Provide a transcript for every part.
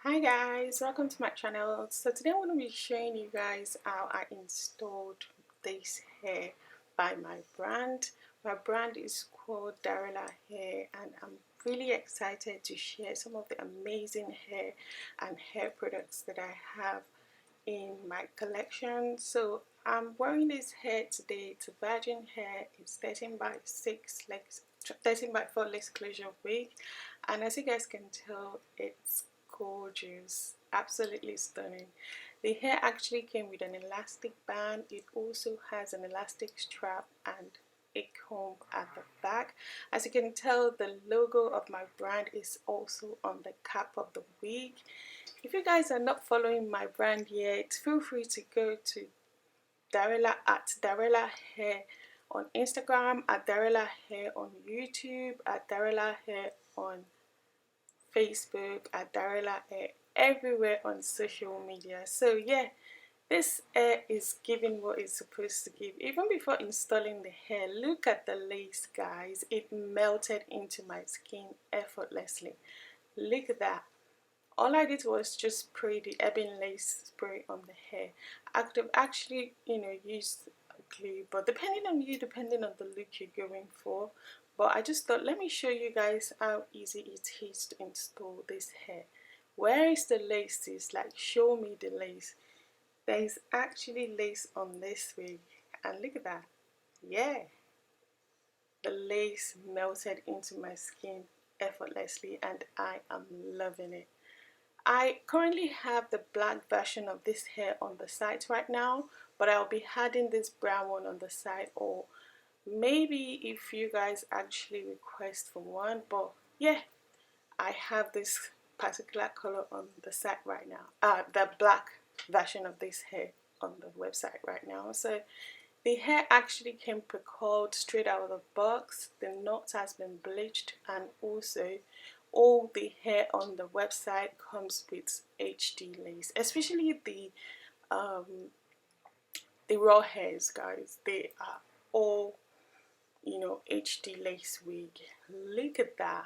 Hi guys, welcome to my channel. So today I'm going to be showing you guys how I installed this hair by my brand. My brand is called Darellahair and I'm really excited to share some of the amazing hair and hair products that I have in my collection. So I'm wearing this hair today. It's a virgin hair. It's 13 by 6 legs, 13 by 4 legs closure wig, and as you guys can tell, it's gorgeous, absolutely stunning. The hair actually came with an elastic band. It also has an elastic strap and a comb at the back. As you can tell, the logo of my brand is also on the cap of the wig. If you guys are not following my brand yet, feel free to go to Darellahair on Instagram, at Darellahair on YouTube, at Darellahair on Facebook, at Darellahair everywhere on social media. So yeah, this hair is giving what it's supposed to give. Even before installing the hair, look at the lace, guys. It melted into my skin effortlessly. Look at that. All I did was just spray the ebony lace spray on the hair. I could have actually, used glue, but depending on you, depending on the look you're going for. But I just thought, let me show you guys how easy it is to install this hair. Where is the lace? Like, show me the lace. There is actually lace on this wig, and look at that. Yeah, the lace melted into my skin effortlessly, and I am loving it. I currently have the black version of this hair on the site right now, but I'll be adding this brown one on the side, or maybe if you guys actually request for one. But yeah, I have this particular color on the site right now, the black version of this hair on the website right now. So the hair actually came pre-curled straight out of the box. The knot has been bleached, and also all the hair on the website comes with HD lace, especially um, the raw hairs, guys. They are all, HD lace wig. Look at that.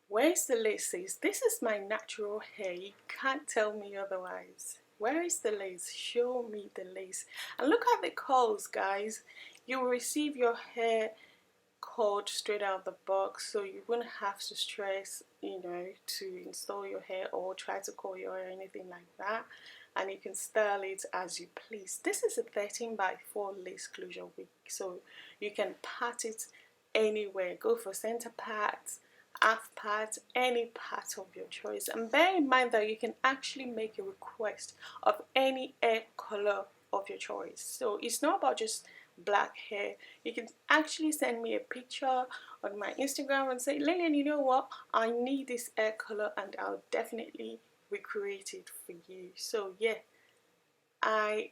Where's the lace? This is my natural hair. You can't tell me otherwise. Where is the lace? Show me the lace. And look at the curls, guys. You will receive your hair curled straight out of the box, so you wouldn't have to stress, to install your hair or try to curl your hair or anything like that. And you can style it as you please. This is a 13 by 4 lace closure wig, so you can part it anywhere. Go for center parts, half part, any part of your choice. And bear in mind that you can actually make a request of any hair color of your choice. So it's not about just black hair. You can actually send me a picture on my Instagram and say, Lillian, you know what, I need this hair color, and I'll definitely recreate it for you. So yeah, I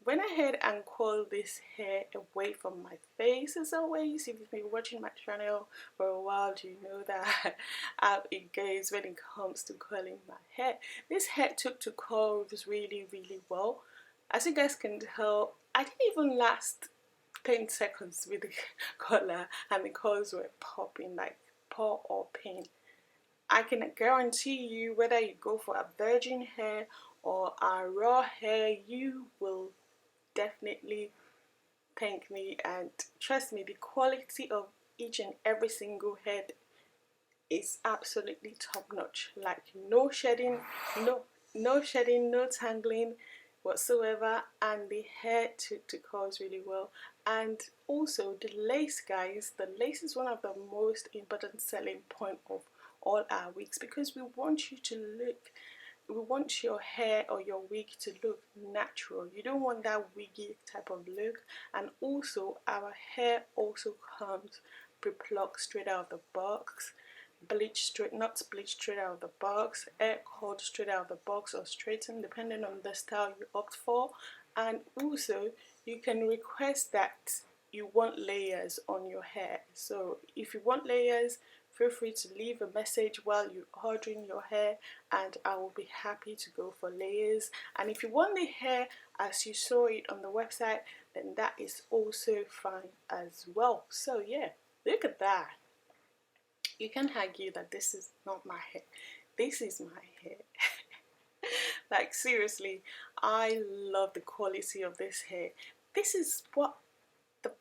went ahead and curled this hair away from my face. As always, if you've been watching my channel for a while, you know that how it goes when it comes to curling my hair. This hair took to curl really well. As you guys can tell, I didn't even last 10 seconds with the color, and the curls were popping like paw or pin. I can guarantee you, whether you go for a virgin hair or a raw hair, you will definitely thank me. And trust me, the quality of each and every single head is absolutely top notch. Like, no shedding, no tangling whatsoever, and the hair took to curls really well. And also the lace, guys, the lace is one of the most important selling point of all our wigs, because we want you to look, we want your hair or your wig to look natural. You don't want that wiggy type of look. And also our hair also comes pre-plucked straight out of the box, bleach straight, not bleach straight out of the box, hair cut straight out of the box, or straightened depending on the style you opt for. And also you can request that you want layers on your hair. So if you want layers, feel free to leave a message while you're ordering your hair, and I will be happy to go for layers. And if you want the hair as you saw it on the website, then that is also fine as well. So yeah, look at that. You can't argue that this is not my hair. this is my hair. Like seriously, I love the quality of this hair. This is what the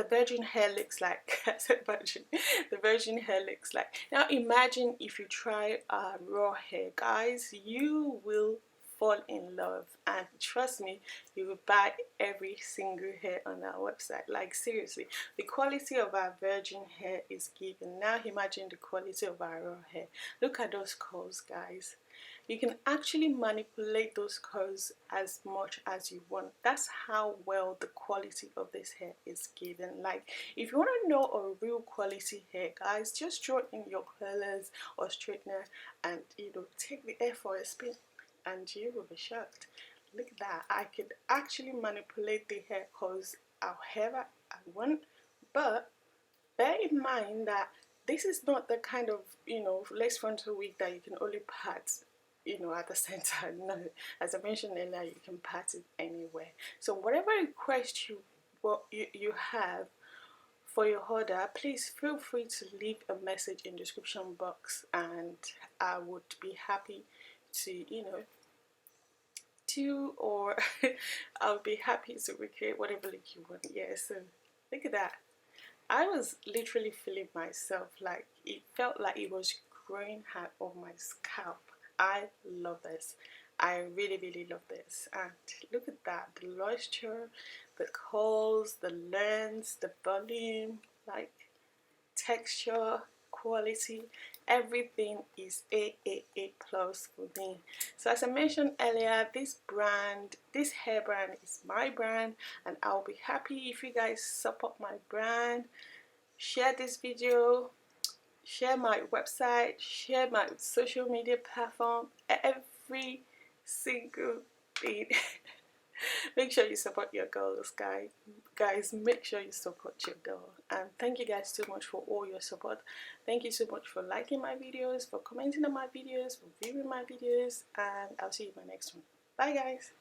virgin hair looks like. I said virgin. The virgin hair looks like. Now imagine if you try raw hair, guys. You will fall in love, and trust me, you will buy every single hair on our website. Like seriously, the quality of our virgin hair is given. Now imagine the quality of our raw hair. Look at those curls, guys. You can actually manipulate those curls as much as you want. That's how well the quality of this hair is given. Like if you want to know a real quality hair, guys, just draw in your curlers or straightener and take the hair for a spin and you will be shocked. Look at that. I could actually manipulate the hair curls however I want, but bear in mind that this is not the kind of lace frontal wig that you can only part at the center. No, as I mentioned earlier, you can part it anywhere. So whatever request you have for your order, please feel free to leave a message in the description box, and I would be happy to or I'll be happy to recreate whatever look you want. Yeah, so look at that. I was literally feeling myself, like it felt like it was growing out of my scalp. I love this. I really, really love this. And look at that, the luster, the curls, the length, the volume, like texture, quality, everything is A plus for me. So as I mentioned earlier, this hair brand is my brand, and I'll be happy if you guys support my brand. Share this video, share my website, share my social media platform, every single thing. Make sure you support your girls, guys. Make sure you support your girl. And thank you guys so much for all your support. Thank you so much for liking my videos, for commenting on my videos, for viewing my videos, and I'll see you in my next one. Bye guys.